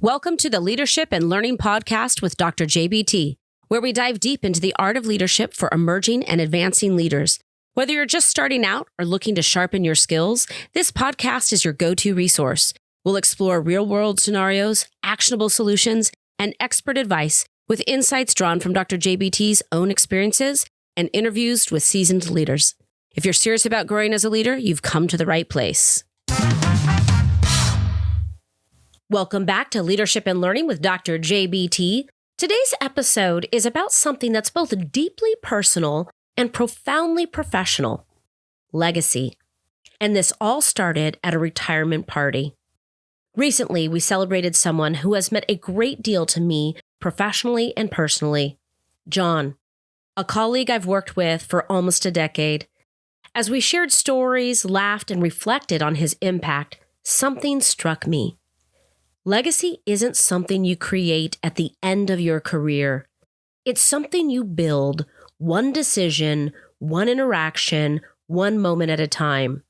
Welcome to the Leadership and Learning Podcast with Dr. JBT, where we dive deep into the art of leadership for emerging and advancing leaders. Whether you're just starting out or looking to sharpen your skills, this podcast is your go-to resource. We'll explore real-world scenarios, actionable solutions, and expert advice with insights drawn from Dr. JBT's own experiences and interviews with seasoned leaders. If you're serious about growing as a leader, you've come to the right place. Welcome back to Leadership and Learning with Dr. JBT. Today's episode is about something that's both deeply personal and profoundly professional: legacy. And this all started at a retirement party. Recently, we celebrated someone who has meant a great deal to me professionally and personally, John, a colleague I've worked with for almost a decade. As we shared stories, laughed, and reflected on his impact, something struck me. Legacy isn't something you create at the end of your career. It's something you build one decision, one interaction, one moment at a time.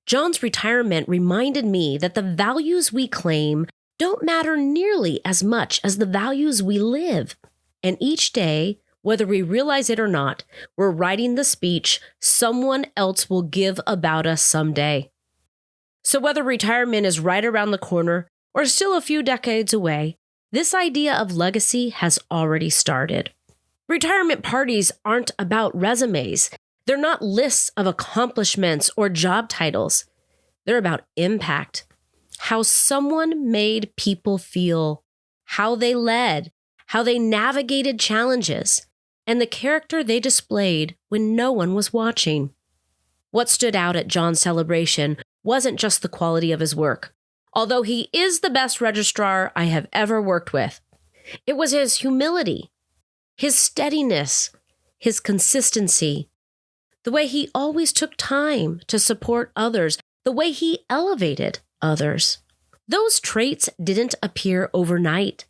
John's retirement reminded me that the values we claim don't matter nearly as much as the values we live. And each day, whether we realize it or not, we're writing the speech someone else will give about us someday. So whether retirement is right around the corner or still a few decades away, this idea of legacy has already started. Retirement parties aren't about resumes. They're not lists of accomplishments or job titles. They're about impact, how someone made people feel, how they led, how they navigated challenges, and the character they displayed when no one was watching. What stood out at John's celebration wasn't just the quality of his work, although he is the best registrar I have ever worked with. It was his humility, his steadiness, his consistency, the way he always took time to support others, the way he elevated others. Those traits didn't appear overnight.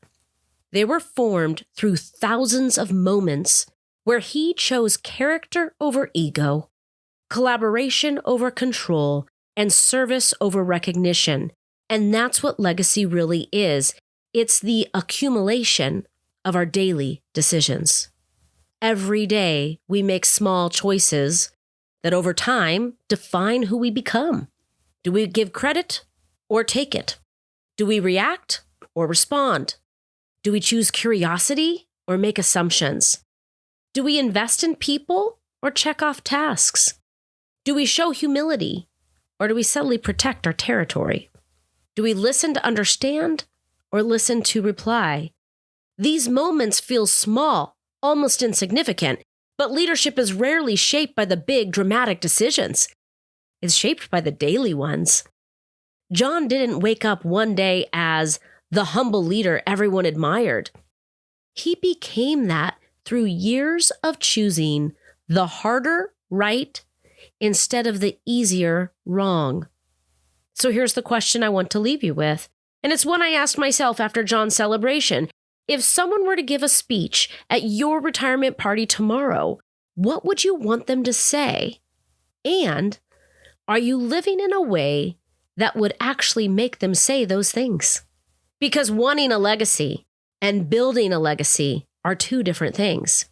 They were formed through thousands of moments where he chose character over ego, collaboration over control, and service over recognition. And that's what legacy really is. It's the accumulation of our daily decisions. Every day, we make small choices that over time define who we become. Do we give credit or take it? Do we react or respond? Do we choose curiosity or make assumptions? Do we invest in people or check off tasks? Do we show humility or do we subtly protect our territory? Do we listen to understand or listen to reply? These moments feel small, almost insignificant, but leadership is rarely shaped by the big, dramatic decisions. It's shaped by the daily ones. John didn't wake up one day as the humble leader everyone admired. He became that through years of choosing the harder right instead of the easier wrong. So here's the question I want to leave you with, and it's one I asked myself after John's celebration. If someone were to give a speech at your retirement party tomorrow, what would you want them to say? And are you living in a way that would actually make them say those things? Because wanting a legacy and building a legacy are two different things.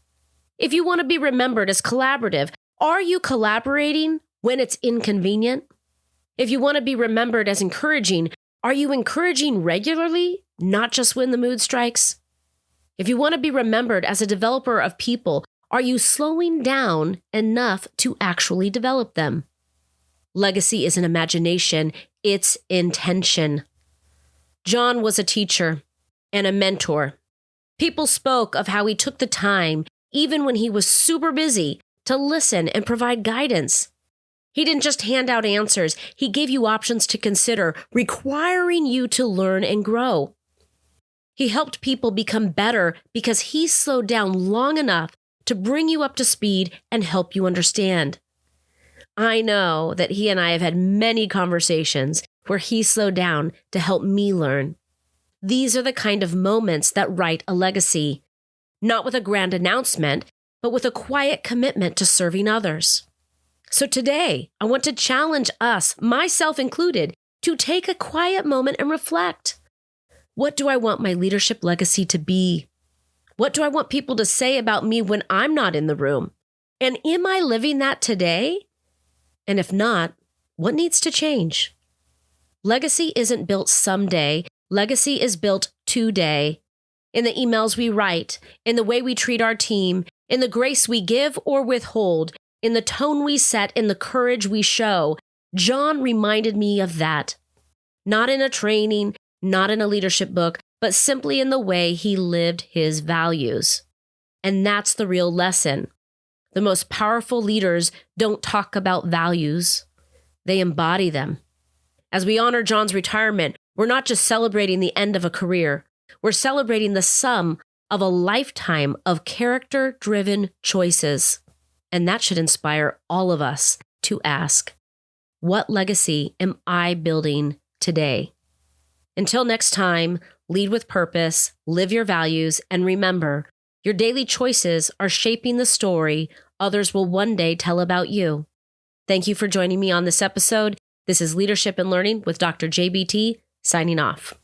If you want to be remembered as collaborative, are you collaborating when it's inconvenient? If you want to be remembered as encouraging, are you encouraging regularly, not just when the mood strikes? If you want to be remembered as a developer of people, are you slowing down enough to actually develop them? Legacy isn't imagination, it's intention. John was a teacher and a mentor. People spoke of how he took the time, even when he was super busy, to listen and provide guidance. He didn't just hand out answers. He gave you options to consider, requiring you to learn and grow. He helped people become better because he slowed down long enough to bring you up to speed and help you understand. I know that he and I have had many conversations where he slowed down to help me learn. These are the kind of moments that write a legacy, not with a grand announcement, but with a quiet commitment to serving others. So today, I want to challenge us, myself included, to take a quiet moment and reflect. What do I want my leadership legacy to be? What do I want people to say about me when I'm not in the room? And am I living that today? And if not, what needs to change? Legacy isn't built someday. Legacy is built today. In the emails we write, in the way we treat our team, in the grace we give or withhold, in the tone we set, in the courage we show. John reminded me of that. Not in a training, not in a leadership book, but simply in the way he lived his values. And that's the real lesson. The most powerful leaders don't talk about values. They embody them. As we honor John's retirement, we're not just celebrating the end of a career. We're celebrating the sum of a lifetime of character-driven choices. And that should inspire all of us to ask, what legacy am I building today? Until next time, lead with purpose, live your values, and remember, your daily choices are shaping the story others will one day tell about you. Thank you for joining me on this episode. This is Leadership and Learning with Dr. JBT, signing off.